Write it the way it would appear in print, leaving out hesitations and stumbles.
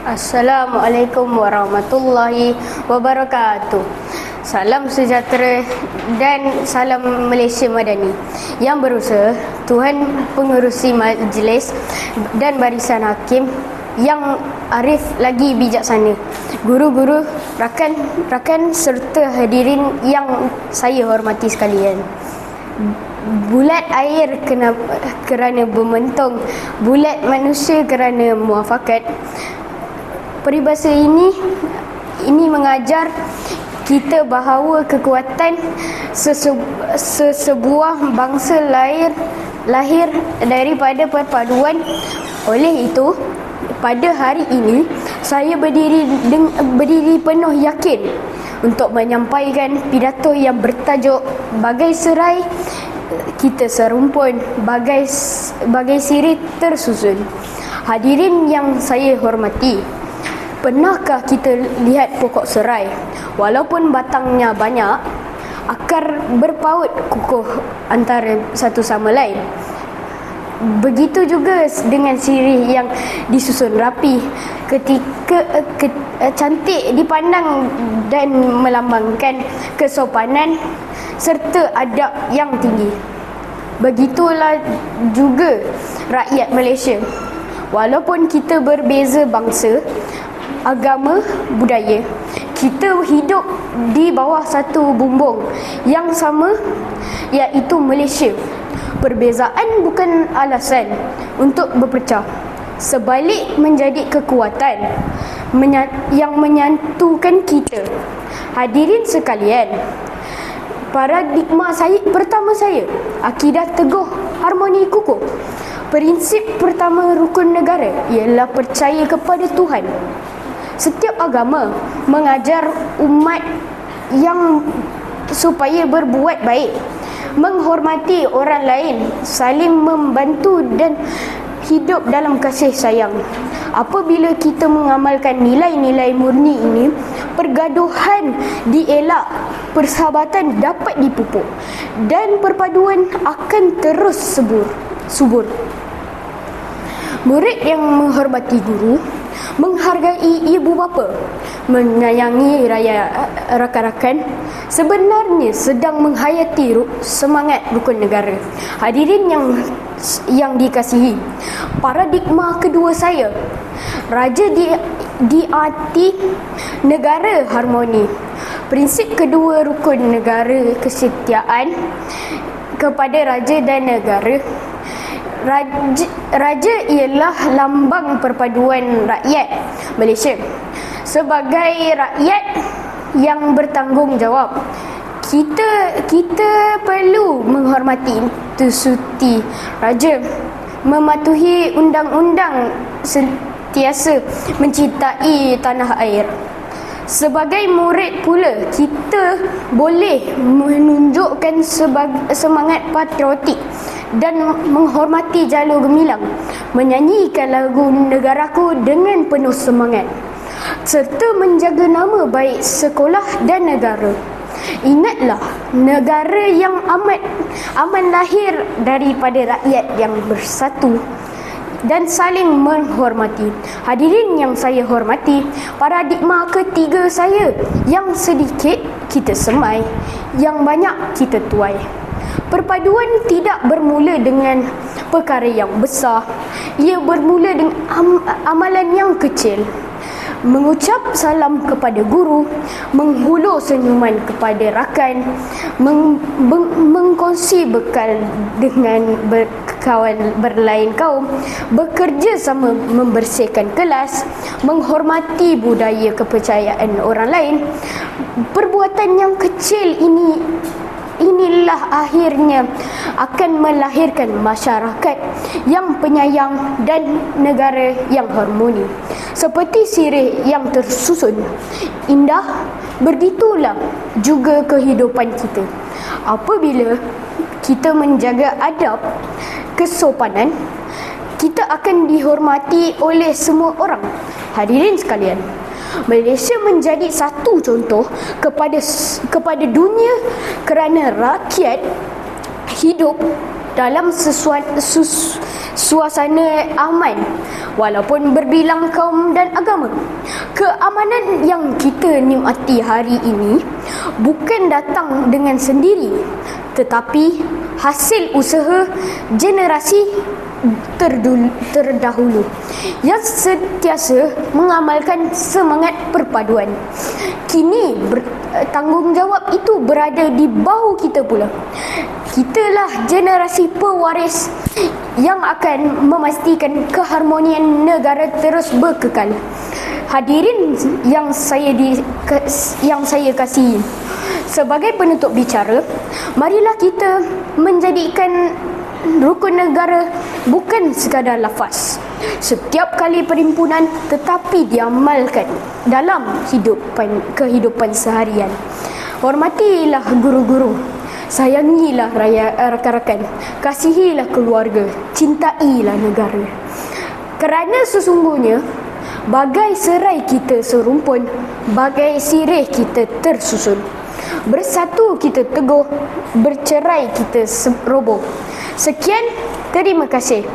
Assalamualaikum warahmatullahi wabarakatuh. Salam sejahtera dan salam Malaysia Madani. Yang berusaha, Tuhan pengerusi majlis dan barisan hakim yang arif lagi bijaksana, guru-guru, rakan-rakan serta hadirin yang saya hormati sekalian. Bulat air kerana bermentong, bulat manusia kerana muafakat. Peribahasa ini mengajar kita bahawa kekuatan sesebuah bangsa lahir daripada perpaduan. Oleh itu, pada hari ini saya berdiri penuh yakin untuk menyampaikan pidato yang bertajuk Bagai Serai Kita Serumpun, bagai sirih tersusun. Hadirin yang saya hormati, pernahkah kita lihat pokok serai? Walaupun batangnya banyak, akar berpaut kukuh antara satu sama lain. Begitu juga dengan sirih yang disusun rapi, cantik dipandang dan melambangkan kesopanan serta adab yang tinggi. Begitulah juga rakyat Malaysia. Walaupun kita berbeza bangsa, agama, budaya, kita hidup di bawah satu bumbung yang sama, iaitu Malaysia. Perbezaan bukan alasan untuk berpecah, sebalik menjadi kekuatan yang menyatukan kita. Hadirin sekalian, paradigma pertama saya, akidah teguh, harmoni kukuh. Prinsip pertama rukun negara ialah percaya kepada Tuhan. Setiap agama mengajar umat yang supaya berbuat baik, menghormati orang lain, saling membantu dan hidup dalam kasih sayang. Apabila kita mengamalkan nilai-nilai murni ini, pergaduhan dielak, persahabatan dapat dipupuk dan perpaduan akan terus subur. Murid yang menghormati guru, menghargai ibu bapa, menyayangi rakan-rakan, sebenarnya sedang menghayati semangat rukun negara. Hadirin yang dikasihi, paradigma kedua saya, raja diarti negara harmoni. Prinsip kedua rukun negara, kesetiaan kepada raja dan negara. Raja ialah lambang perpaduan rakyat Malaysia. Sebagai rakyat yang bertanggungjawab, kita perlu menghormati institusi raja, mematuhi undang-undang, sentiasa mencintai tanah air. Sebagai murid pula, kita boleh menunjukkan semangat patriotik dan menghormati jalur gemilang, menyanyikan lagu negaraku dengan penuh semangat, serta menjaga nama baik sekolah dan negara. Ingatlah, negara yang aman lahir daripada rakyat yang bersatu dan saling menghormati. Hadirin yang saya hormati, paradigma ketiga saya, yang sedikit kita semai, yang banyak kita tuai. Perpaduan tidak bermula dengan perkara yang besar, ia bermula dengan amalan yang kecil. Mengucap salam kepada guru, menghulur senyuman kepada rakan, mengkongsi bekal dengan kawan berlain kaum, bekerja sama membersihkan kelas, menghormati budaya kepercayaan orang lain. Perbuatan yang kecil inilah akhirnya akan melahirkan masyarakat yang penyayang dan negara yang harmoni. Seperti sirih yang tersusun indah, begitulah juga kehidupan kita. Apabila kita menjaga adab, kesopanan, kita akan dihormati oleh semua orang. Hadirin sekalian, Malaysia menjadi satu contoh kepada dunia kerana rakyat hidup dalam suasana aman walaupun berbilang kaum dan agama. Keamanan yang kita nikmati hari ini bukan datang dengan sendiri, tetapi hasil usaha generasi terdahulu yang sentiasa mengamalkan semangat perpaduan. Kini tanggungjawab itu berada di bahu kita pula. Kitalah generasi pewaris yang akan memastikan keharmonian negara terus berkekal. Hadirin yang saya kasihi, sebagai penutup bicara, marilah kita menjadikan rukun negara bukan sekadar lafaz setiap kali perhimpunan, tetapi diamalkan dalam kehidupan seharian. Hormatilah guru-guru, sayangilah rakan-rakan, kasihilah keluarga, cintailah negara. Kerana sesungguhnya bagai serai kita serumpun, bagai sirih kita tersusun. Bersatu kita teguh, bercerai kita roboh. Sekian, terima kasih.